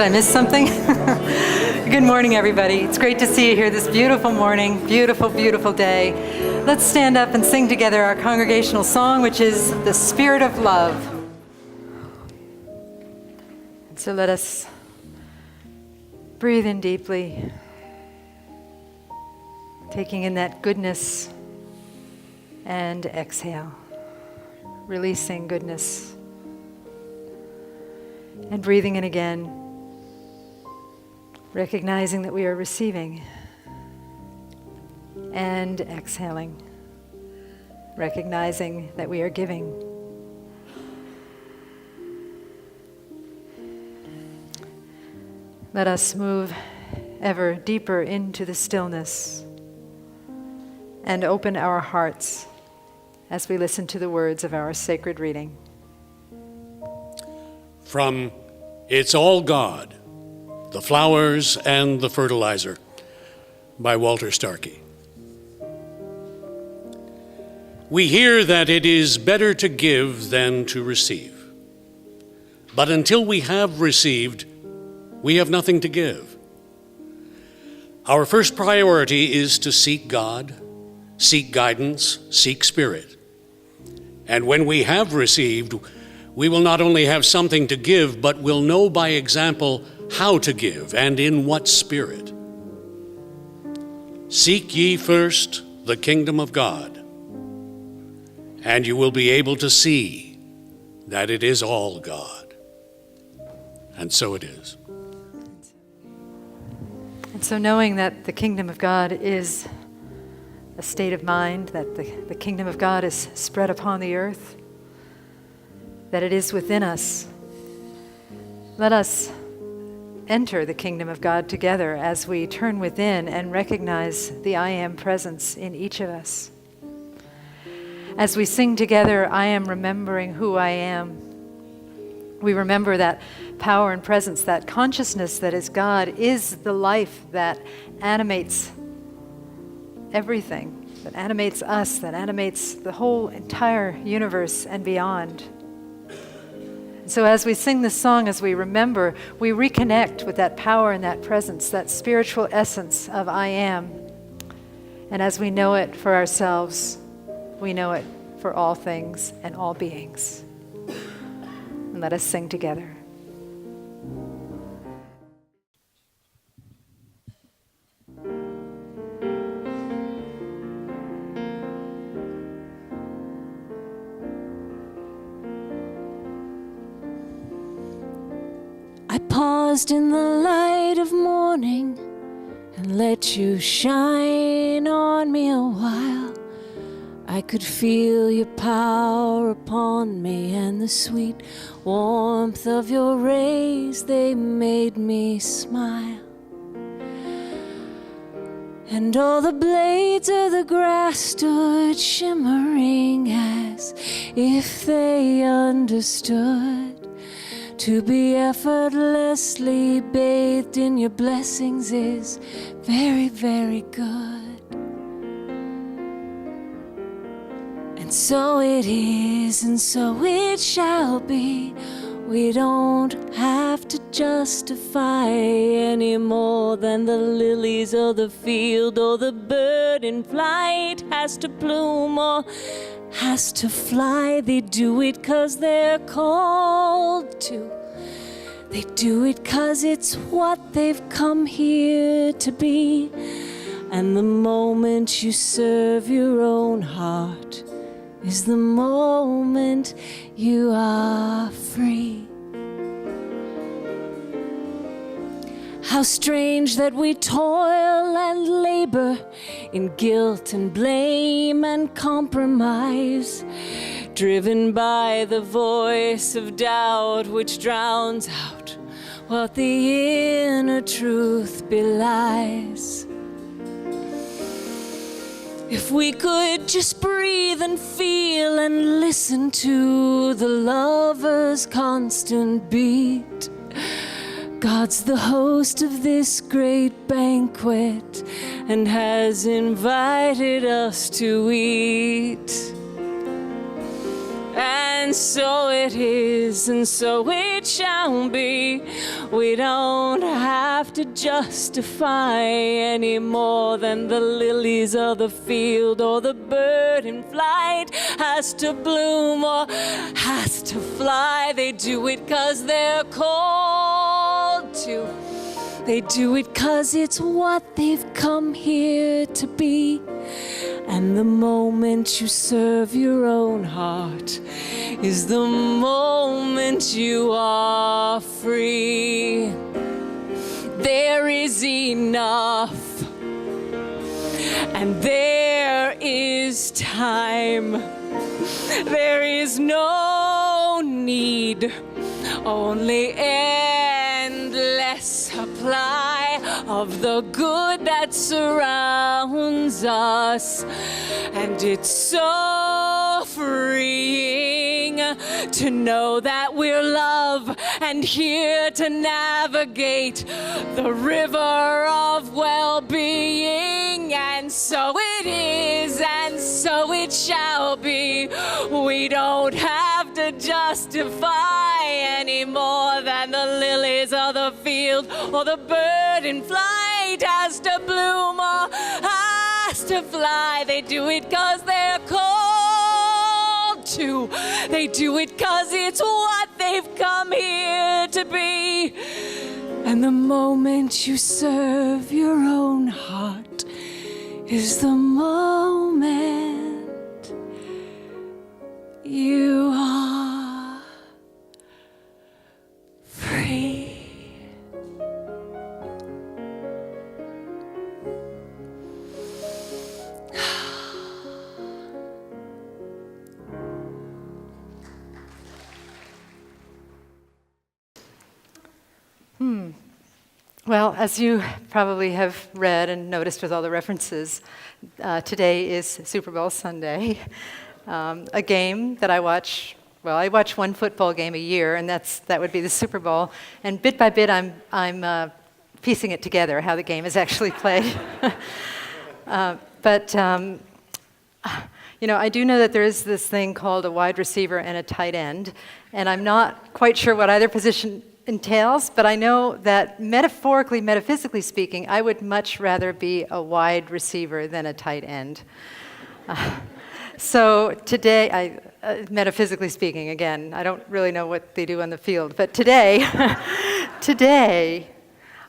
I miss something? Good morning, everybody. It's great to see you here this beautiful morning, beautiful, beautiful day. Let's stand up and sing together our congregational song, which is The Spirit of Love. So let us breathe in deeply, taking in that goodness, and exhale, releasing goodness, and breathing in again, recognizing that we are receiving, and exhaling, recognizing that we are giving. Let us move ever deeper into the stillness and open our hearts as we listen to the words of our sacred reading. From It's All God, The Flowers and the Fertilizer by Walter Starkey. We hear that it is better to give than to receive. But until we have received, we have nothing to give. Our first priority is to seek God, seek guidance, seek Spirit. And when we have received, we will not only have something to give, but will know by example how to give and in what spirit. Seek ye first the kingdom of God, and you will be able to see that it is all God. And so it is. And so knowing that the kingdom of God is a state of mind, that the kingdom of God is spread upon the earth, that it is within us, let us enter the kingdom of God together as we turn within and recognize the I Am presence in each of us. As we sing together, I am remembering who I am, we remember that power and presence, that consciousness that is God, is the life that animates everything, that animates us, that animates the whole entire universe and beyond. So as we sing this song, as we remember, we reconnect with that power and that presence, that spiritual essence of I Am. And as we know it for ourselves, we know it for all things and all beings. And let us sing together. I paused in the light of morning and let you shine on me a while. I could feel your power upon me, and the sweet warmth of your rays, they made me smile. And all the blades of the grass stood shimmering as if they understood. To be effortlessly bathed in your blessings is very, very good. And so it is, and so it shall be. We don't have to justify any more than the lilies of the field or the bird in flight has to bloom or has to fly. They do it 'cause they're called to. They do it 'cause it's what they've come here to be. And the moment you serve your own heart is the moment you are free. How strange that we toil and labor in guilt and blame and compromise, driven by the voice of doubt which drowns out what the inner truth belies. If we could just breathe and feel and listen to the lover's constant beat. God's the host of this great banquet and has invited us to eat. And so it is, and so it shall be. We don't have to justify any more than the lilies of the field or the bird in flight has to bloom or has to fly. They do it 'cause they're called to. They do it 'cause it's what they've come here to be. And the moment you serve your own heart is the moment you are free. There is enough, and there is time. There is no need, only endless supply of the good that surrounds us. And it's so freeing to know that we're love and here to navigate the river of well-being. And so it is, and so it shall be. We don't have to justify any more than the lilies of the field or the bird in flight has to bloom or has to fly. They do it 'cause they're called to. They do it 'cause it's what they've come here to be. And the moment you serve your own heart is the moment you are free. Well, as you probably have read and noticed with all the references, today is Super Bowl Sunday, a game that I watch. Well, I watch one football game a year, and that would be the Super Bowl. And bit by bit, I'm piecing it together how the game is actually played. But I do know that there is this thing called a wide receiver and a tight end, and I'm not quite sure what either position entails, but I know that metaphorically, metaphysically speaking, I would much rather be a wide receiver than a tight end. So today, metaphysically speaking, again, I don't really know what they do on the field, but today,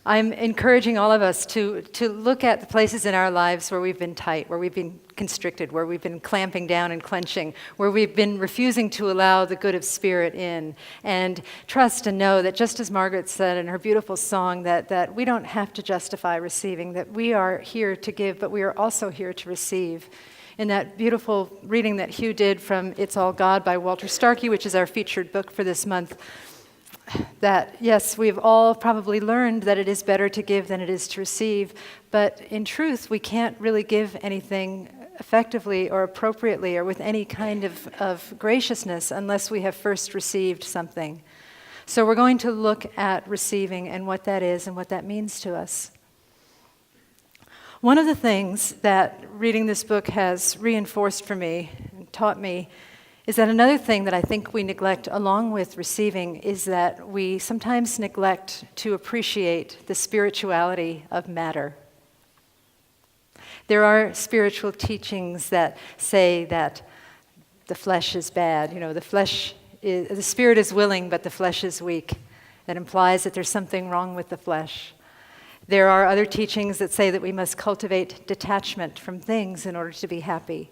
I'm encouraging all of us to look at the places in our lives where we've been tight, where we've been constricted, where we've been clamping down and clenching, where we've been refusing to allow the good of spirit in, and trust and know that just as Margaret said in her beautiful song, that we don't have to justify receiving, that we are here to give, but we are also here to receive. In that beautiful reading that Hugh did from It's All God by Walter Starkey, which is our featured book for this month, that, yes, we've all probably learned that it is better to give than it is to receive, but in truth, we can't really give anything effectively or appropriately or with any kind of graciousness unless we have first received something. So we're going to look at receiving and what that is and what that means to us. One of the things that reading this book has reinforced for me and taught me is that another thing that I think we neglect along with receiving is that we sometimes neglect to appreciate the spirituality of matter. There are spiritual teachings that say that the flesh is bad. The spirit is willing, but the flesh is weak. That implies that there's something wrong with the flesh. There are other teachings that say that we must cultivate detachment from things in order to be happy.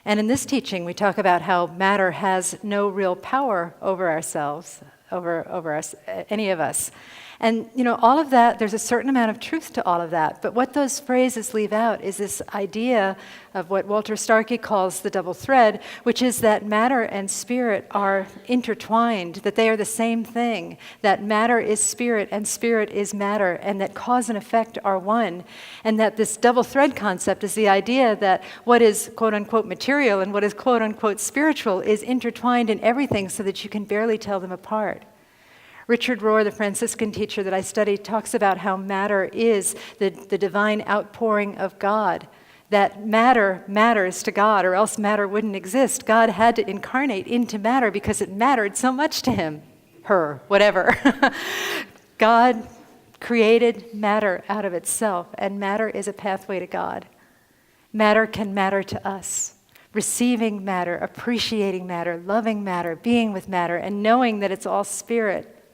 And in this teaching, we talk about how matter has no real power over ourselves, over us, any of us. And, all of that, there's a certain amount of truth to all of that. But what those phrases leave out is this idea of what Walter Starkey calls the double thread, which is that matter and spirit are intertwined, that they are the same thing, that matter is spirit and spirit is matter, and that cause and effect are one. And that this double thread concept is the idea that what is quote-unquote material and what is quote-unquote spiritual is intertwined in everything so that you can barely tell them apart. Richard Rohr, the Franciscan teacher that I study, talks about how matter is the divine outpouring of God, that matter matters to God, or else matter wouldn't exist. God had to incarnate into matter because it mattered so much to him. her, whatever. God created matter out of itself, and matter is a pathway to God. Matter can matter to us. Receiving matter, appreciating matter, loving matter, being with matter, and knowing that it's all spirit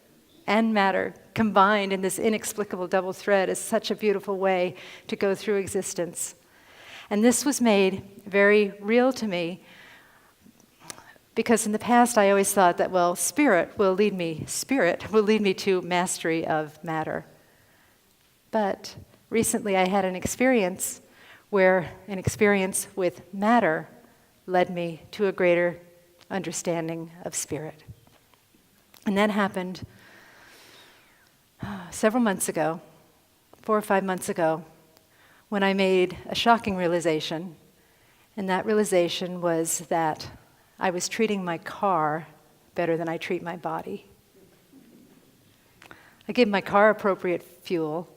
and matter combined in this inexplicable double thread is such a beautiful way to go through existence. And this was made very real to me because in the past I always thought that, well, spirit will lead me to mastery of matter. But recently I had an experience where an experience with matter led me to a greater understanding of spirit. And that happened several months ago, 4 or 5 months ago, when I made a shocking realization. And that realization was that I was treating my car better than I treat my body. I give my car appropriate fuel.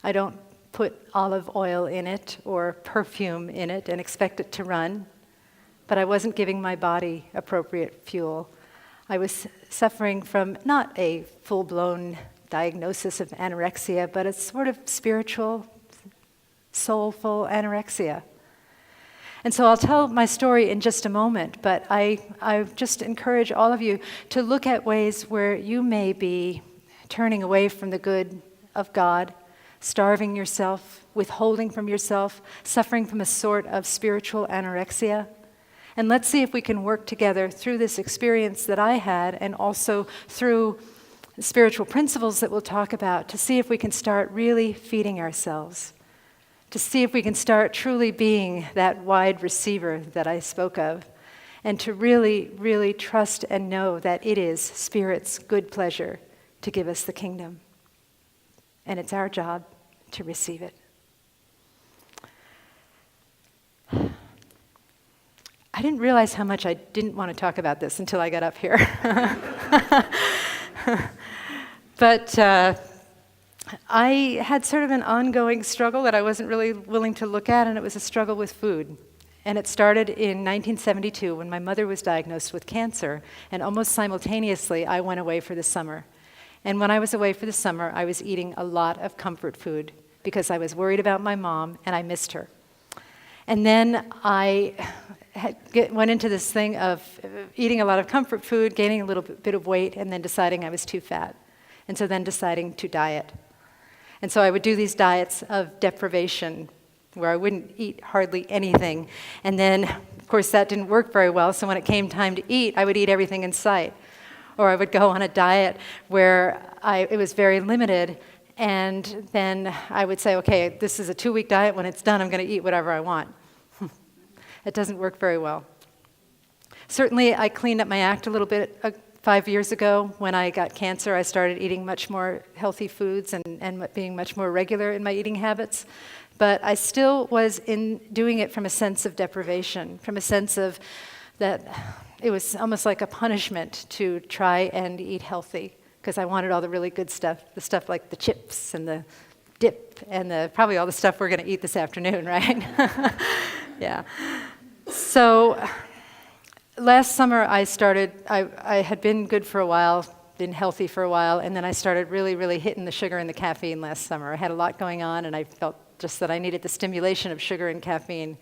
I don't put olive oil in it or perfume in it and expect it to run. But I wasn't giving my body appropriate fuel. I was suffering from not a full-blown diagnosis of anorexia, but a sort of spiritual, soulful anorexia. And so I'll tell my story in just a moment, but I just encourage all of you to look at ways where you may be turning away from the good of God, starving yourself, withholding from yourself, suffering from a sort of spiritual anorexia. And let's see if we can work together through this experience that I had and also through the spiritual principles that we'll talk about to see if we can start really feeding ourselves, to see if we can start truly being that wide receiver that I spoke of, and to really, really trust and know that it is Spirit's good pleasure to give us the kingdom. And it's our job to receive it. I didn't realize how much I didn't want to talk about this until I got up here. But I had sort of an ongoing struggle that I wasn't really willing to look at, and it was a struggle with food. And it started in 1972 when my mother was diagnosed with cancer, and almost simultaneously I went away for the summer. And when I was away for the summer, I was eating a lot of comfort food because I was worried about my mom and I missed her. And then I went into this thing of eating a lot of comfort food, gaining a little bit of weight, and then deciding I was too fat. And so then deciding to diet. And so I would do these diets of deprivation where I wouldn't eat hardly anything. And then, of course, that didn't work very well. So when it came time to eat, I would eat everything in sight. Or I would go on a diet where it was very limited. And then I would say, okay, this is a 2-week diet. When it's done, I'm going to eat whatever I want. It doesn't work very well. Certainly, I cleaned up my act a little bit 5 years ago. When I got cancer, I started eating much more healthy foods and being much more regular in my eating habits. But I still was doing it from a sense of deprivation, from a sense of that it was almost like a punishment to try and eat healthy because I wanted all the really good stuff, the stuff like the chips and the dip and probably all the stuff we're going to eat this afternoon, right? Yeah. So last summer I had been good for a while, been healthy for a while, and then I started really, really hitting the sugar and the caffeine last summer. I had a lot going on, and I felt just that I needed the stimulation of sugar and caffeine.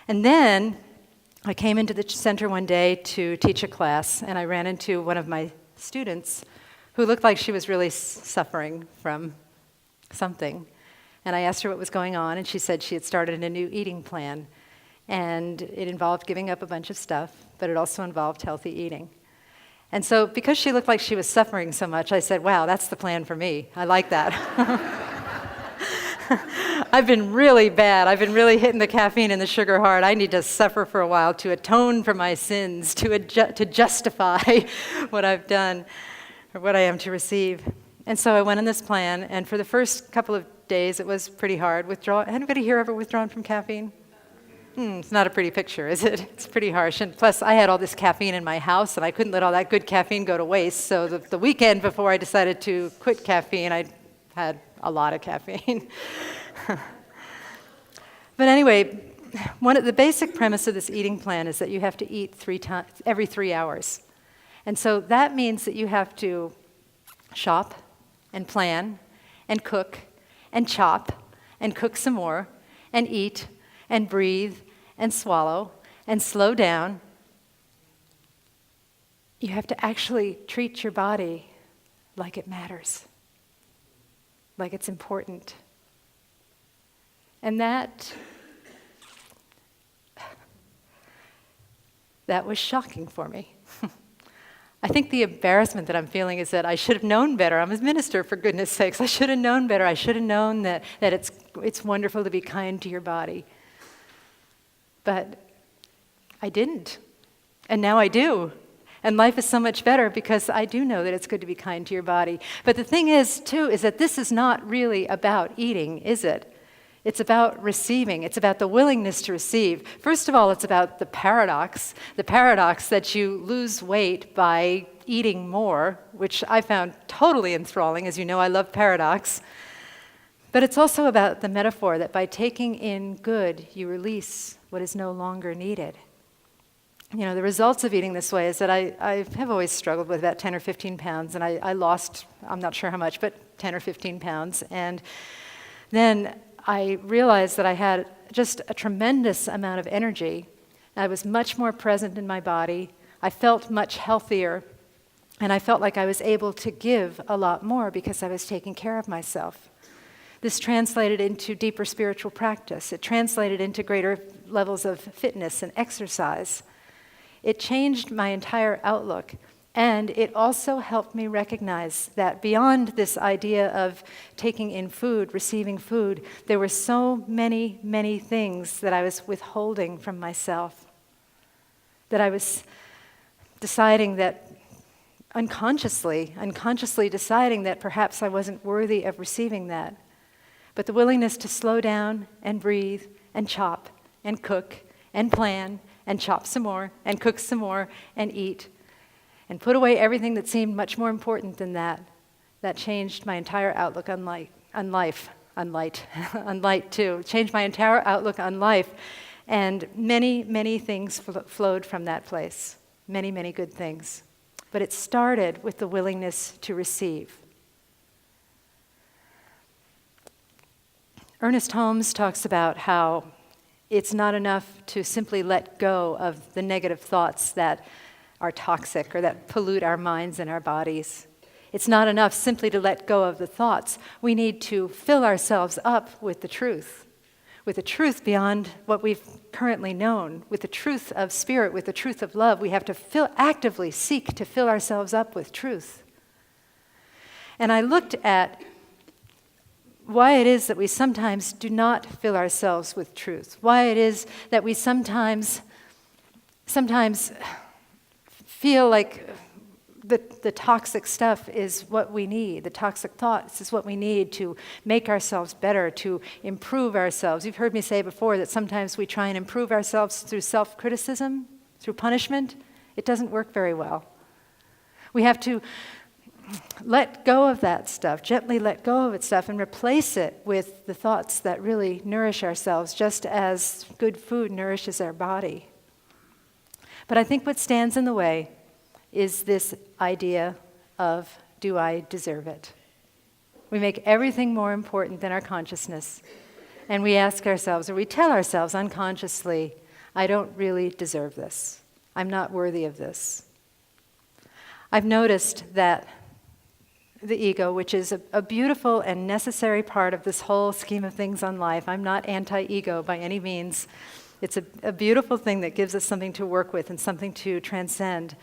And then I came into the center one day to teach a class, and I ran into one of my students who looked like she was really suffering from something. And I asked her what was going on, and she said she had started a new eating plan. And it involved giving up a bunch of stuff, but it also involved healthy eating. And so because she looked like she was suffering so much, I said, wow, that's the plan for me. I like that. I've been really bad. I've been really hitting the caffeine and the sugar hard. I need to suffer for a while to atone for my sins, to justify what I've done or what I am to receive. And so I went on this plan, and for the first couple of days, it was pretty hard. Anybody here ever withdrawn from caffeine? It's not a pretty picture, is it? It's pretty harsh. And plus, I had all this caffeine in my house, and I couldn't let all that good caffeine go to waste. So the weekend before I decided to quit caffeine, I had a lot of caffeine. But anyway, one of the basic premise of this eating plan is that you have to eat every 3 hours. And so that means that you have to shop and plan and cook and chop and cook some more and eat and breathe and swallow and slow down. You have to actually treat your body like it matters, like it's important. And that was shocking for me. I think the embarrassment that I'm feeling is that I should have known better. I'm a minister, for goodness sakes. I should have known better. I should have known that it's wonderful to be kind to your body. But I didn't. And now I do. And life is so much better because I do know that it's good to be kind to your body. But the thing is, too, is that this is not really about eating, is it? It's about receiving. It's about the willingness to receive. First of all, it's about the paradox that you lose weight by eating more, which I found totally enthralling. As you know, I love paradox. But it's also about the metaphor that by taking in good, you release what is no longer needed. You know, the results of eating this way is that I have always struggled with about 10 or 15 pounds, and I lost, I'm not sure how much, but 10 or 15 pounds. And then I realized that I had just a tremendous amount of energy. I was much more present in my body. I felt much healthier, and I felt like I was able to give a lot more because I was taking care of myself. This translated into deeper spiritual practice. It translated into greater levels of fitness and exercise. It changed my entire outlook, and it also helped me recognize that beyond this idea of taking in food, receiving food, there were so many, many things that I was withholding from myself, that I was deciding that unconsciously deciding that perhaps I wasn't worthy of receiving that. But the willingness to slow down and breathe and chop and cook and plan and chop some more, and cook some more, and eat, and put away everything that seemed much more important than that changed my entire outlook on life, too. Changed my entire outlook on life, and many, many things flowed from that place. Many, many good things. But it started with the willingness to receive. Ernest Holmes talks about how it's not enough to simply let go of the negative thoughts that are toxic or that pollute our minds and our bodies. It's not enough simply to let go of the thoughts. We need to fill ourselves up with the truth beyond what we've currently known, with the truth of spirit, with the truth of love. We have to actively seek to fill ourselves up with truth. And I looked at why it is that we sometimes do not fill ourselves with truth, why it is that we sometimes feel like the toxic stuff is what we need, the toxic thoughts is what we need to make ourselves better, to improve ourselves. You've heard me say before that sometimes we try and improve ourselves through self-criticism, through punishment. It doesn't work very well. We have to let go of that stuff, gently let go of its stuff, and replace it with the thoughts that really nourish ourselves, just as good food nourishes our body. But I think what stands in the way is this idea of, do I deserve it? We make everything more important than our consciousness. And we ask ourselves, or we tell ourselves unconsciously, I don't really deserve this. I'm not worthy of this. I've noticed that the ego, which is a beautiful and necessary part of this whole scheme of things on life. I'm not anti-ego by any means. It's a beautiful thing that gives us something to work with and something to transcend.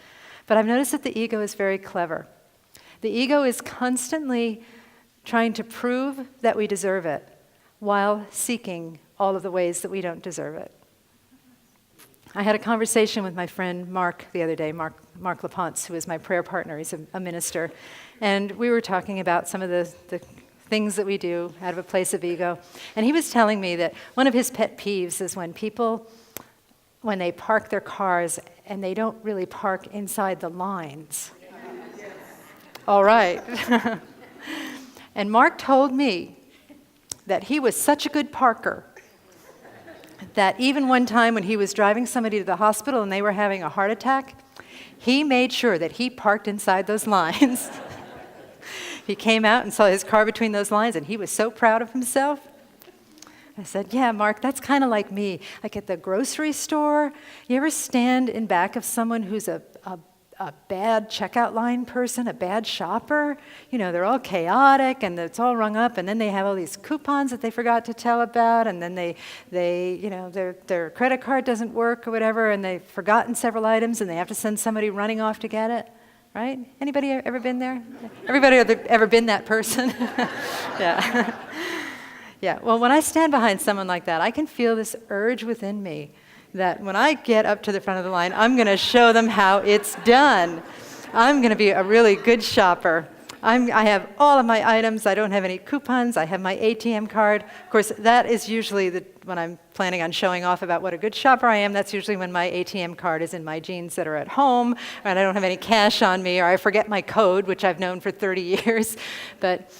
But I've noticed that the ego is very clever. The ego is constantly trying to prove that we deserve it while seeking all of the ways that we don't deserve it. I had a conversation with my friend Mark the other day, Mark LaPonce, who is my prayer partner. He's a minister. And we were talking about some of the things that we do out of a place of ego. And he was telling me that one of his pet peeves is when people, when they park their cars and they don't really park inside the lines. All right. And Mark told me that he was such a good parker that even one time when he was driving somebody to the hospital and they were having a heart attack, He made sure that he parked inside those lines. He came out and saw his car between those lines, and he was so proud of himself. I said, yeah, Mark, that's kind of like me. Like at the grocery store, you ever stand in back of someone who's a bad checkout line person, a bad shopper? You know, they're all chaotic and it's all rung up, and then they have all these coupons that they forgot to tell about, and then they you know, their credit card doesn't work or whatever, and they've forgotten several items, and they have to send somebody running off to get it, right? Anybody ever been there? Everybody ever been that person? Yeah. Yeah, well, when I stand behind someone like that, I can feel this urge within me that when I get up to the front of the line, I'm going to show them how it's done. I'm going to be a really good shopper. I have all of my items. I don't have any coupons. I have my ATM card. Of course, that is usually when I'm planning on showing off about what a good shopper I am, that's usually when my ATM card is in my jeans that are at home, and I don't have any cash on me, or I forget my code, which I've known for 30 years. But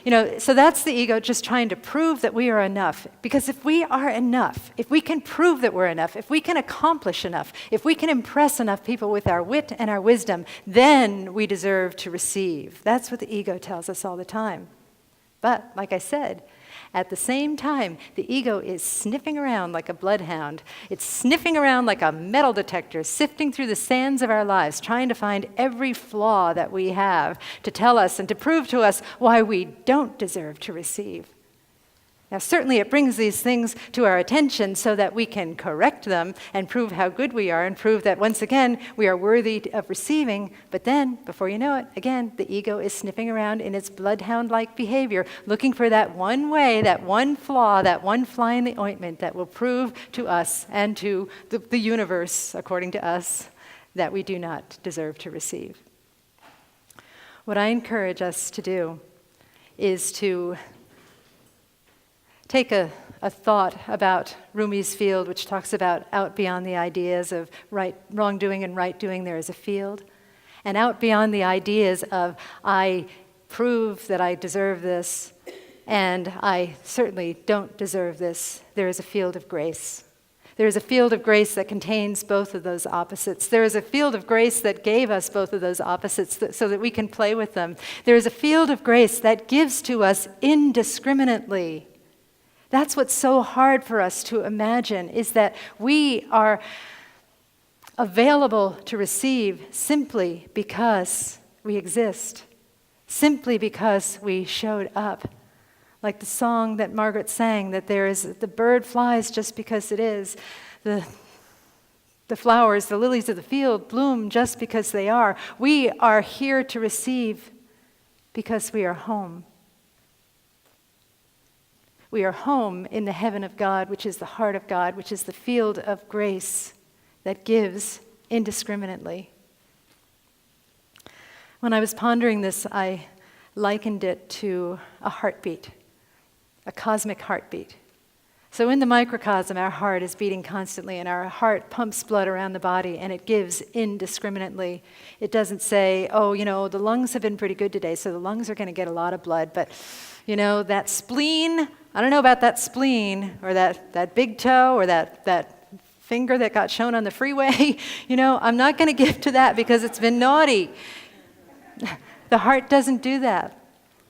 you know, so that's the ego just trying to prove that we are enough. Because if we are enough, if we can prove that we're enough, if we can accomplish enough, if we can impress enough people with our wit and our wisdom, then we deserve to receive. That's what the ego tells us all the time. But, like I said, at the same time, the ego is sniffing around like a bloodhound. It's sniffing around like a metal detector, sifting through the sands of our lives, trying to find every flaw that we have to tell us and to prove to us why we don't deserve to receive. Now, certainly it brings these things to our attention so that we can correct them and prove how good we are and prove that, once again, we are worthy of receiving. But then, before you know it, again, the ego is sniffing around in its bloodhound-like behavior, looking for that one way, that one flaw, that one fly in the ointment that will prove to us and to the universe, according to us, that we do not deserve to receive. What I encourage us to do is to take a thought about Rumi's field, which talks about out beyond the ideas of wrongdoing and right doing, there is a field. And out beyond the ideas of, I prove that I deserve this, and I certainly don't deserve this, there is a field of grace. There is a field of grace that contains both of those opposites. There is a field of grace that gave us both of those opposites so that we can play with them. There is a field of grace that gives to us indiscriminately. That's what's so hard for us to imagine, is that we are available to receive simply because we exist, simply because we showed up. Like the song that Margaret sang, that the bird flies just because it is. The flowers, the lilies of the field bloom just because they are. We are here to receive because we are home. We are home in the heaven of God, which is the heart of God, which is the field of grace that gives indiscriminately. When I was pondering this, I likened it to a heartbeat, a cosmic heartbeat. So in the microcosm, our heart is beating constantly, and our heart pumps blood around the body, and it gives indiscriminately. It doesn't say, oh, you know, the lungs have been pretty good today, so the lungs are going to get a lot of blood, but, you know, that spleen, I don't know about that spleen, or that big toe, or that finger that got shown on the freeway. You know, I'm not going to give to that because it's been naughty. The heart doesn't do that.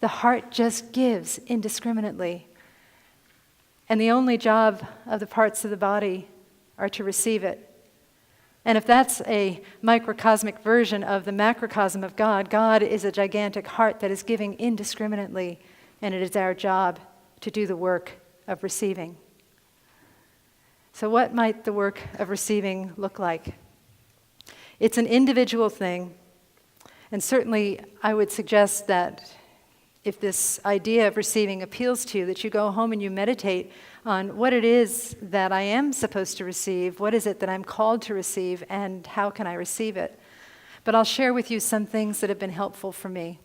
The heart just gives indiscriminately. And the only job of the parts of the body are to receive it. And if that's a microcosmic version of the macrocosm of God, God is a gigantic heart that is giving indiscriminately, and it is our job to do the work of receiving. So what might the work of receiving look like? It's an individual thing, and certainly I would suggest that if this idea of receiving appeals to you, that you go home and you meditate on what it is that I am supposed to receive, what is it that I'm called to receive, and how can I receive it? But I'll share with you some things that have been helpful for me.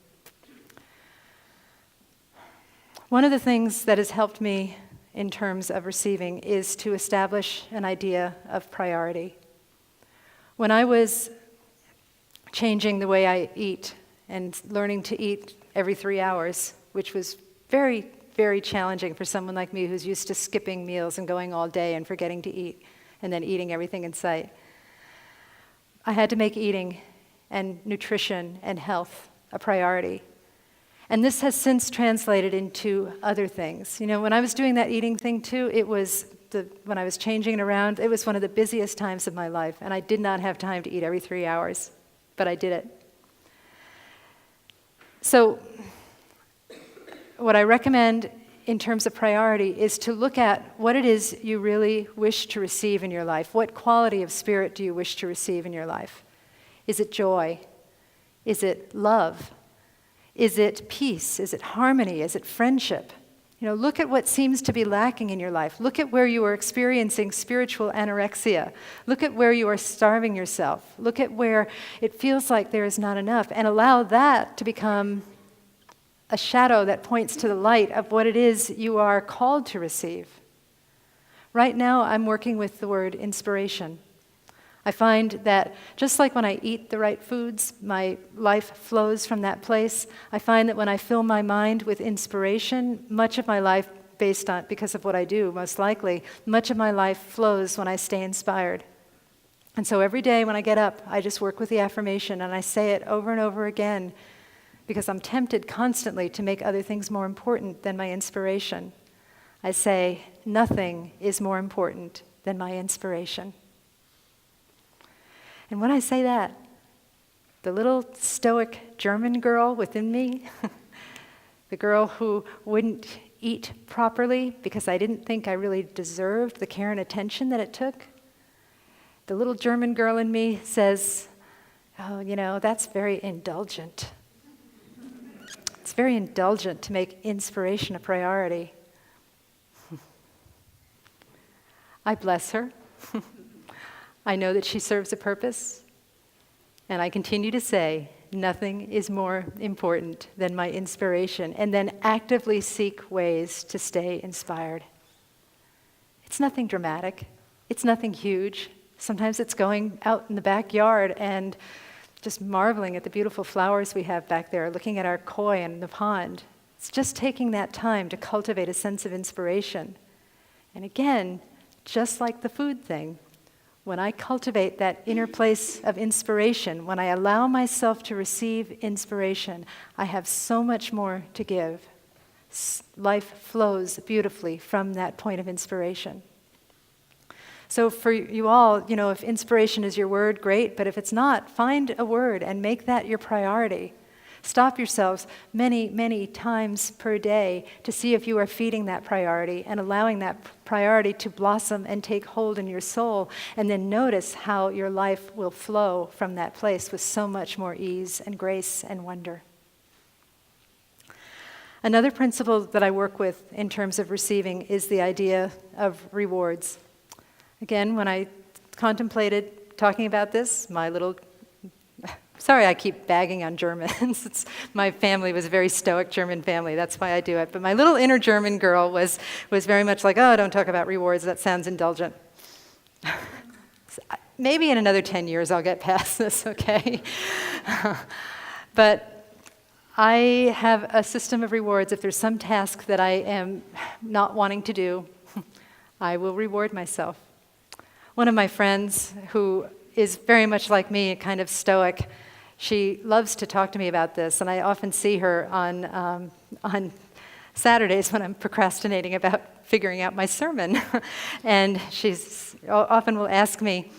One of the things that has helped me in terms of receiving is to establish an idea of priority. When I was changing the way I eat and learning to eat every 3 hours, which was very, very challenging for someone like me who's used to skipping meals and going all day and forgetting to eat and then eating everything in sight, I had to make eating and nutrition and health a priority. And this has since translated into other things. You know, when I was doing that eating thing too, when I was changing it around, it was one of the busiest times of my life, and I did not have time to eat every 3 hours, but I did it. So what I recommend in terms of priority is to look at what it is you really wish to receive in your life. What quality of spirit do you wish to receive in your life? Is it joy? Is it love? Is it peace? Is it harmony? Is it friendship? You know, look at what seems to be lacking in your life. Look at where you are experiencing spiritual anorexia. Look at where you are starving yourself. Look at where it feels like there is not enough, and allow that to become a shadow that points to the light of what it is you are called to receive. Right now, I'm working with the word inspiration. I find that just like when I eat the right foods, my life flows from that place. I find that when I fill my mind with inspiration, much of my life, because of what I do, most likely, much of my life flows when I stay inspired. And so every day when I get up, I just work with the affirmation, and I say it over and over again, because I'm tempted constantly to make other things more important than my inspiration. I say, nothing is more important than my inspiration. And when I say that, the little stoic German girl within me, the girl who wouldn't eat properly because I didn't think I really deserved the care and attention that it took, the little German girl in me says, oh, you know, that's very indulgent. It's very indulgent to make inspiration a priority. I bless her. I know that she serves a purpose, and I continue to say, nothing is more important than my inspiration, and then actively seek ways to stay inspired. It's nothing dramatic. It's nothing huge. Sometimes it's going out in the backyard and just marveling at the beautiful flowers we have back there, looking at our koi in the pond. It's just taking that time to cultivate a sense of inspiration. And again, just like the food thing, when I cultivate that inner place of inspiration, when I allow myself to receive inspiration, I have so much more to give. Life flows beautifully from that point of inspiration. So for you all, you know, if inspiration is your word, great, but if it's not, find a word and make that your priority. Stop yourselves many, many times per day to see if you are feeding that priority and allowing that priority to blossom and take hold in your soul, and then notice how your life will flow from that place with so much more ease and grace and wonder. Another principle that I work with in terms of receiving is the idea of rewards. Again, when I contemplated talking about this, sorry I keep bagging on Germans. My family was a very stoic German family, that's why I do it. But my little inner German girl was very much like, oh, don't talk about rewards, that sounds indulgent. Maybe in another 10 years I'll get past this, okay? But I have a system of rewards. If there's some task that I am not wanting to do, I will reward myself. One of my friends, who is very much like me, kind of stoic, she loves to talk to me about this, and I often see her on Saturdays when I'm procrastinating about figuring out my sermon. And she's often will ask me,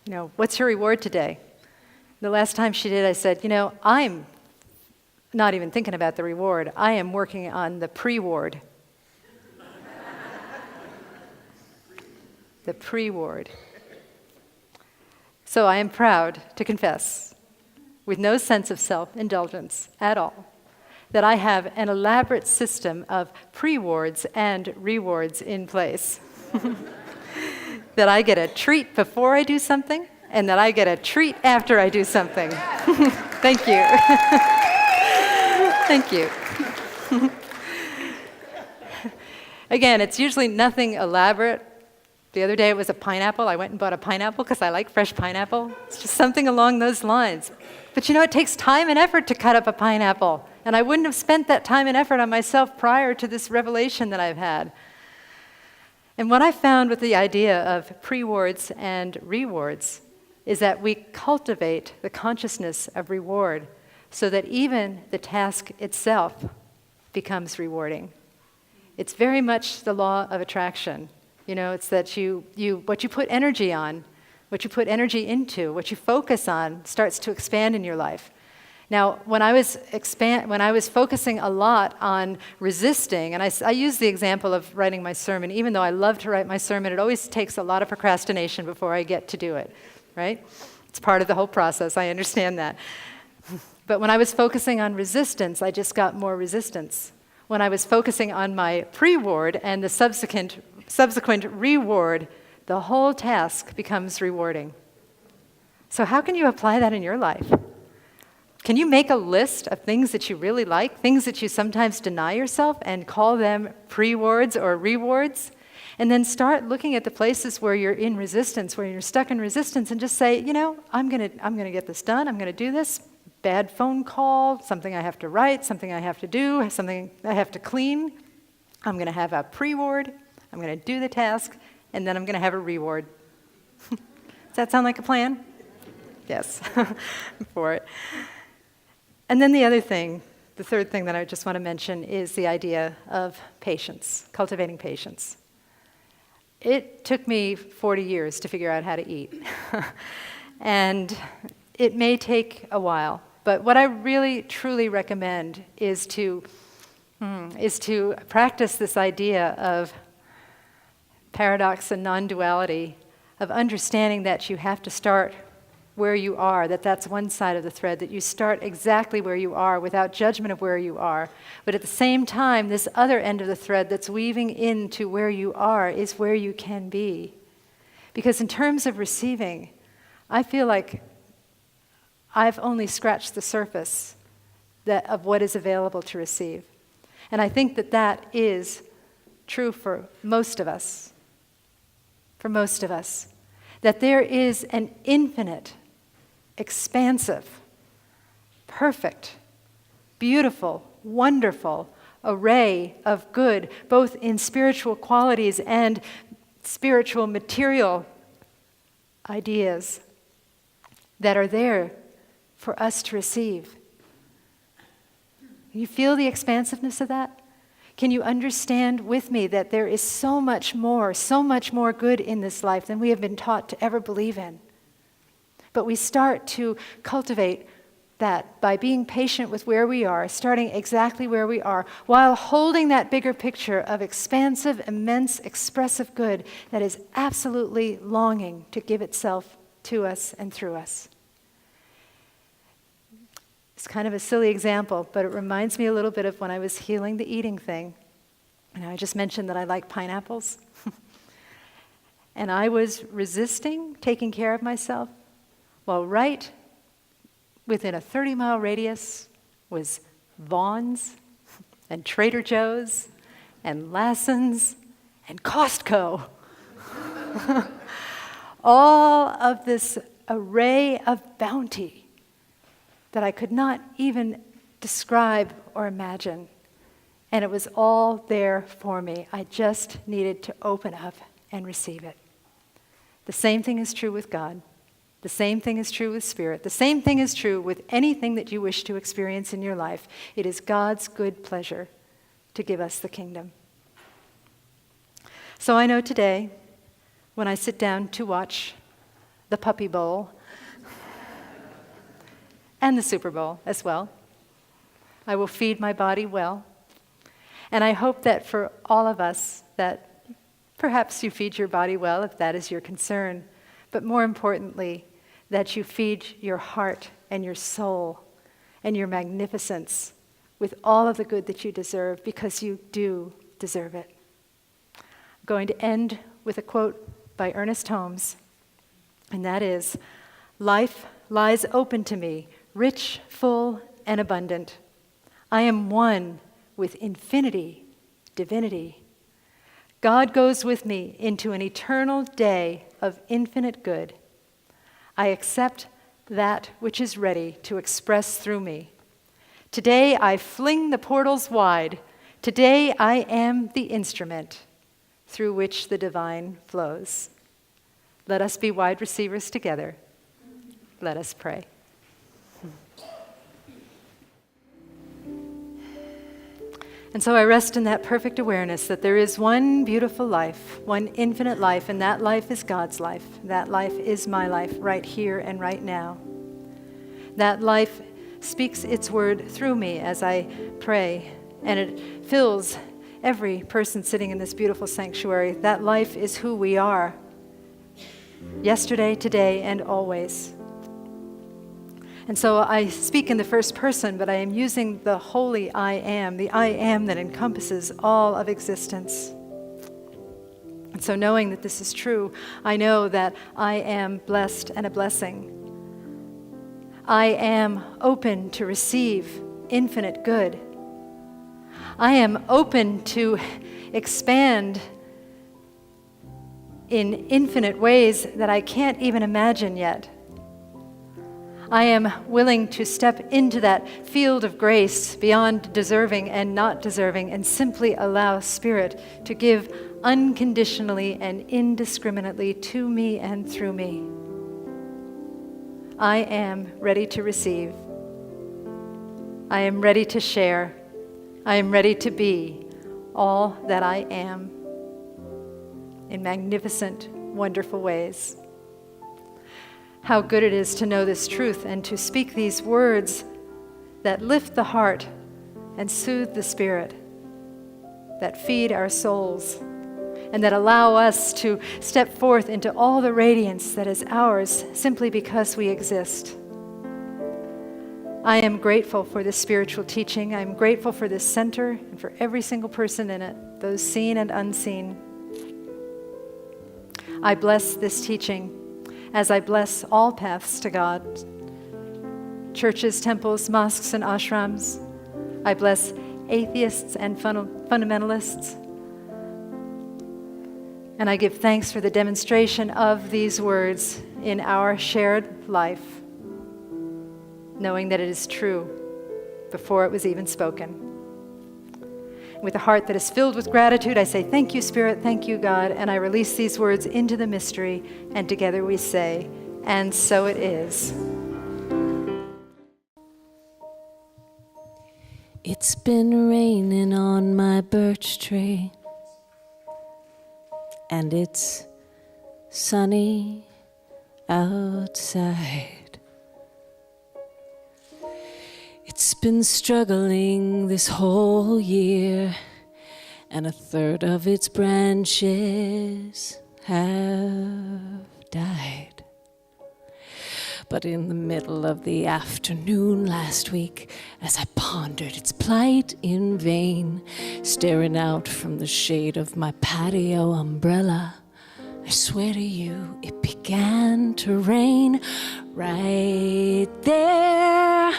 you know, what's your reward today? The last time she did, I said, you know, I'm not even thinking about the reward. I am working on the pre-ward. The pre-ward. So I am proud to confess, with no sense of self-indulgence at all, that I have an elaborate system of pre-wards and rewards in place. That I get a treat before I do something, and that I get a treat after I do something. Thank you. Thank you. Again, it's usually nothing elaborate. The other day it was a pineapple. I went and bought a pineapple because I like fresh pineapple. It's just something along those lines. But you know, it takes time and effort to cut up a pineapple. And I wouldn't have spent that time and effort on myself prior to this revelation that I've had. And what I found with the idea of pre-wards and rewards is that we cultivate the consciousness of reward so that even the task itself becomes rewarding. It's very much the law of attraction. It's that what you put energy on, what you put energy into, what you focus on starts to expand in your life. Now, when I was focusing a lot on resisting, and I use the example of writing my sermon, even though I love to write my sermon, it always takes a lot of procrastination before I get to do it, right? It's part of the whole process, I understand that. But when I was focusing on resistance, I just got more resistance. When I was focusing on my pre-ward and the subsequent reward, the whole task becomes rewarding. So how can you apply that in your life? Can you make a list of things that you really like, things that you sometimes deny yourself, and call them pre-wards or rewards? And then start looking at the places where you're in resistance, where you're stuck in resistance, and just say, I'm gonna get this done, I'm gonna do this. Bad phone call, something I have to write, something I have to do, something I have to clean. I'm going to have a pre-ward, I'm going to do the task, and then I'm going to have a reward. Does that sound like a plan? Yes, for it. And then the third thing that I just want to mention is the idea of patience, cultivating patience. It took me 40 years to figure out how to eat. And it may take a while. But what I really, truly recommend is to practice this idea of paradox and non-duality, of understanding that you have to start where you are, that's one side of the thread, that you start exactly where you are without judgment of where you are. But at the same time, this other end of the thread that's weaving into where you are is where you can be. Because in terms of receiving, I feel like I've only scratched the surface of what is available to receive. And I think that is true for most of us. For most of us. That there is an infinite, expansive, perfect, beautiful, wonderful array of good, both in spiritual qualities and spiritual material ideas that are there for us to receive. Can you feel the expansiveness of that? Can you understand with me that there is so much more good in this life than we have been taught to ever believe in? But we start to cultivate that by being patient with where we are, starting exactly where we are, while holding that bigger picture of expansive, immense, expressive good that is absolutely longing to give itself to us and through us. It's kind of a silly example, but it reminds me a little bit of when I was healing the eating thing. And I just mentioned that I like pineapples. And I was resisting taking care of myself, while right within a 30-mile radius was Vaughn's and Trader Joe's and Lassen's and Costco. All of this array of bounty that I could not even describe or imagine. And it was all there for me. I just needed to open up and receive it. The same thing is true with God. The same thing is true with Spirit. The same thing is true with anything that you wish to experience in your life. It is God's good pleasure to give us the kingdom. So I know today, when I sit down to watch the Puppy Bowl, and the Super Bowl as well, I will feed my body well. And I hope that for all of us, that perhaps you feed your body well if that is your concern, but more importantly, that you feed your heart and your soul and your magnificence with all of the good that you deserve, because you do deserve it. I'm going to end with a quote by Ernest Holmes, and that is, "Life lies open to me, rich, full, and abundant. I am one with infinity, divinity. God goes with me into an eternal day of infinite good. I accept that which is ready to express through me. Today I fling the portals wide. Today I am the instrument. through which the divine flows. Let us be wide receivers together. Let us pray. And so I rest in that perfect awareness that there is one beautiful life, one infinite life, and that life is God's life. That life is my life right here and right now. That life speaks its word through me as I pray, and it fills every person sitting in this beautiful sanctuary. That life is who we are, yesterday, today, and always. And so I speak in the first person, but I am using the holy I am, the I am that encompasses all of existence. And so knowing that this is true, I know that I am blessed and a blessing. I am open to receive infinite good. I am open to expand in infinite ways that I can't even imagine yet. I am willing to step into that field of grace beyond deserving and not deserving and simply allow Spirit to give unconditionally and indiscriminately to me and through me. I am ready to receive. I am ready to share. I am ready to be all that I am in magnificent, wonderful ways. How good it is to know this truth and to speak these words that lift the heart and soothe the spirit, that feed our souls, and that allow us to step forth into all the radiance that is ours simply because we exist. I am grateful for this spiritual teaching. I'm grateful for this center and for every single person in it, those seen and unseen. I bless this teaching as I bless all paths to God, churches, temples, mosques, and ashrams. I bless atheists and fundamentalists. And I give thanks for the demonstration of these words in our shared life, knowing that it is true before it was even spoken. With a heart that is filled with gratitude, I say, thank you, Spirit, thank you, God, and I release these words into the mystery, and together we say, and so it is. It's been raining on my birch tree, and it's sunny outside. It's been struggling this whole year, and a third of its branches have died. But in the middle of the afternoon last week, as I pondered its plight in vain, staring out from the shade of my patio umbrella, I swear to you, it began to rain right there.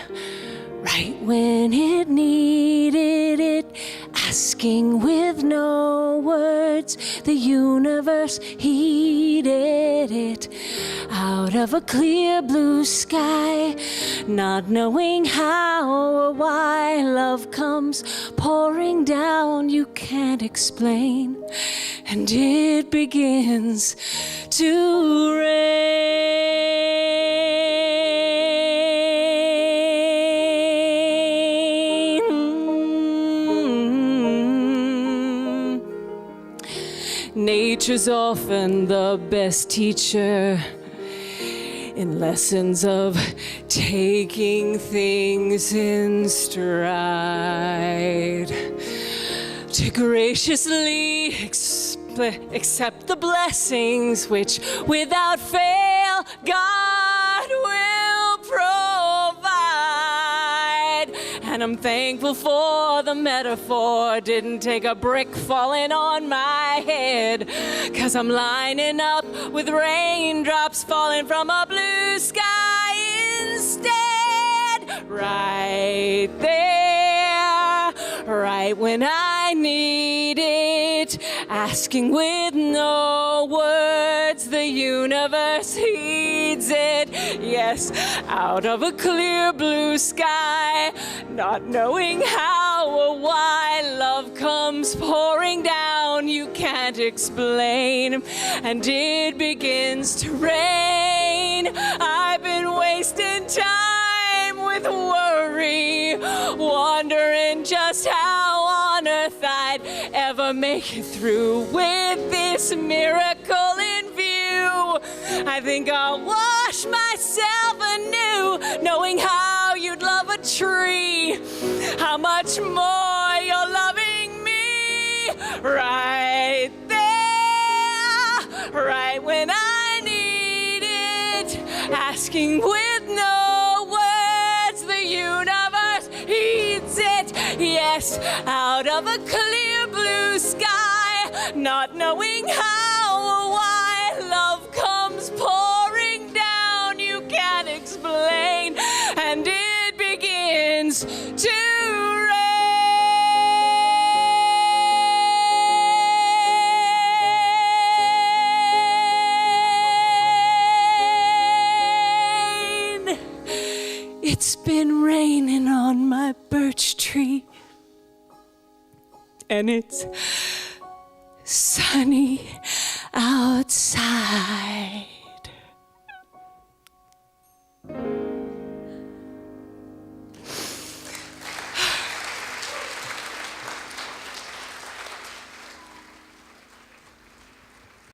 Right when it needed it, asking with no words, the universe heeded it. Out of a clear blue sky, not knowing how or why, love comes pouring down, you can't explain, and it begins to rain. Nature's often the best teacher in lessons of taking things in stride, to graciously accept the blessings which without fail God will provide. And I'm thankful for the metaphor, didn't take a brick falling on my head, 'cause I'm lining up with raindrops falling from a blue sky instead. Right there, right when I need it, asking with no words, the universe heeds it. Yes, out of a clear blue sky, not knowing how how or why love comes pouring down you can't explain, and it begins to rain. I've been wasting time with worry, wondering just how on earth I'd ever make it through with this miracle in view. I think I'll wash myself anew, knowing how you'd love a tree, how much more you're loving me right there, right when I need it, asking with no words, the universe heeds it. Yes, out of a clear blue sky, not knowing how or why love comes pouring down you can't explain, and it begins to rain. It's been raining on my birch tree, and it's sunny outside.